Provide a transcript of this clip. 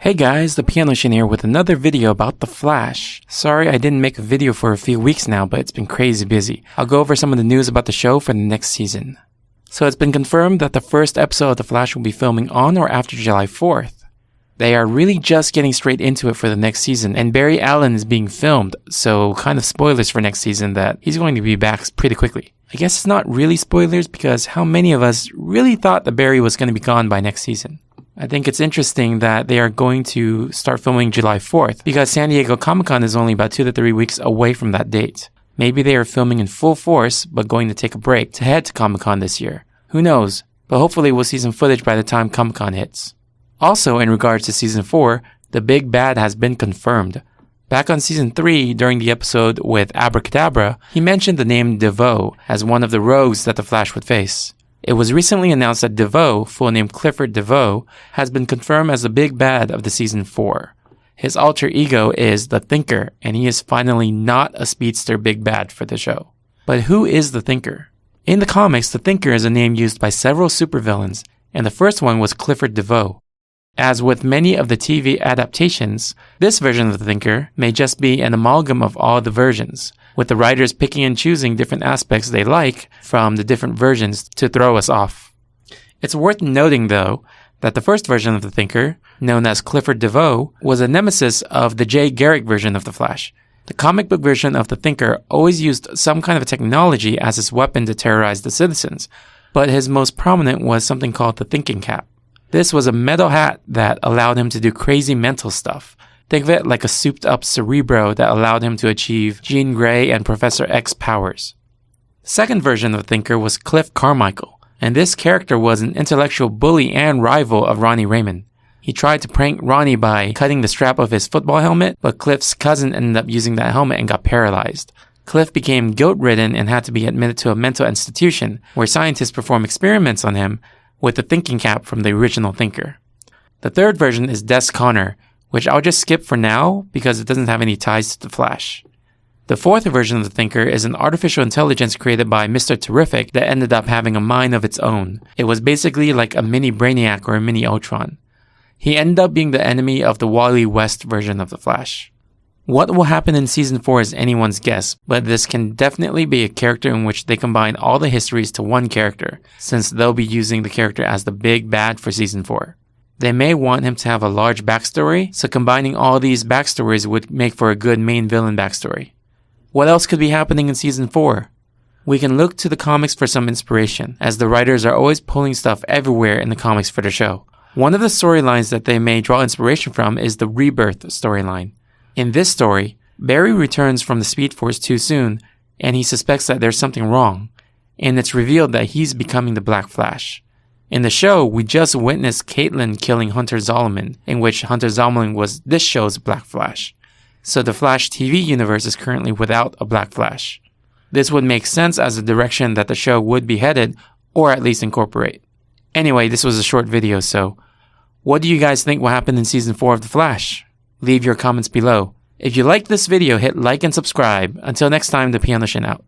Hey guys, the Piano Shin here with another video about The Flash. Sorry I didn't make a video for a few weeks now, but it's been crazy busy. I'll go over some of the news about the show for the next season. So it's been confirmed that the first episode of The Flash will be filming on or after July 4th. They are really just getting straight into it for the next season, and Barry Allen is being filmed, so kind of spoilers for next season that he's going to be back pretty quickly. I guess it's not really spoilers because how many of us really thought that Barry was going to be gone by next season? I think it's interesting that they are going to start filming July 4th because San Diego Comic-Con is only about 2 to 3 weeks away from that date. Maybe they are filming in full force but going to take a break to head to Comic-Con this year. Who knows? But hopefully we'll see some footage by the time Comic-Con hits. Also, in regards to Season 4, the big bad has been confirmed. Back on Season 3, during the episode with Abracadabra, he mentioned the name DeVoe as one of the rogues that the Flash would face. It was recently announced that DeVoe, full name Clifford DeVoe, has been confirmed as the big bad of the Season 4. His alter ego is the Thinker, and he is finally not a speedster big bad for the show. But who is the Thinker? In the comics, the Thinker is a name used by several supervillains, and the first one was Clifford DeVoe. As with many of the TV adaptations, this version of the Thinker may just be an amalgam of all the versions, with the writers picking and choosing different aspects they like from the different versions to throw us off. It's worth noting, though, that the first version of the Thinker, known as Clifford DeVoe, was a nemesis of the Jay Garrick version of the Flash. The comic book version of the Thinker always used some kind of technology as his weapon to terrorize the citizens, but his most prominent was something called the Thinking Cap. This was a metal hat that allowed him to do crazy mental stuff. Think of it like a souped-up Cerebro that allowed him to achieve Jean Grey and Professor X powers. The second version of the Thinker was Cliff Carmichael, and this character was an intellectual bully and rival of Ronnie Raymond. He tried to prank Ronnie by cutting the strap of his football helmet, but Cliff's cousin ended up using that helmet and got paralyzed. Cliff became guilt-ridden and had to be admitted to a mental institution where scientists perform experiments on him with the thinking cap from the original Thinker. The third version is Des Connor, which I'll just skip for now because it doesn't have any ties to the Flash. The fourth version of the Thinker is an artificial intelligence created by Mr. Terrific that ended up having a mind of its own. It was basically like a mini Brainiac or a mini Ultron. He ended up being the enemy of the Wally West version of the Flash. What will happen in Season 4 is anyone's guess, but this can definitely be a character in which they combine all the histories to one character, since they'll be using the character as the big bad for Season 4. They may want him to have a large backstory, so combining all these backstories would make for a good main villain backstory. What else could be happening in Season 4? We can look to the comics for some inspiration, as the writers are always pulling stuff everywhere in the comics for the show. One of the storylines that they may draw inspiration from is the Rebirth storyline. In this story, Barry returns from the Speed Force too soon, and he suspects that there's something wrong, and it's revealed that he's becoming the Black Flash. In the show, we just witnessed Caitlin killing Hunter Zolomon, in which Hunter Zolomon was this show's Black Flash. So the Flash TV universe is currently without a Black Flash. This would make sense as a direction that the show would be headed, or at least incorporate. Anyway, this was a short video, so what do you guys think will happen in Season 4 of The Flash? Leave your comments below. If you liked this video, hit like and subscribe. Until next time, the Piano Shin out.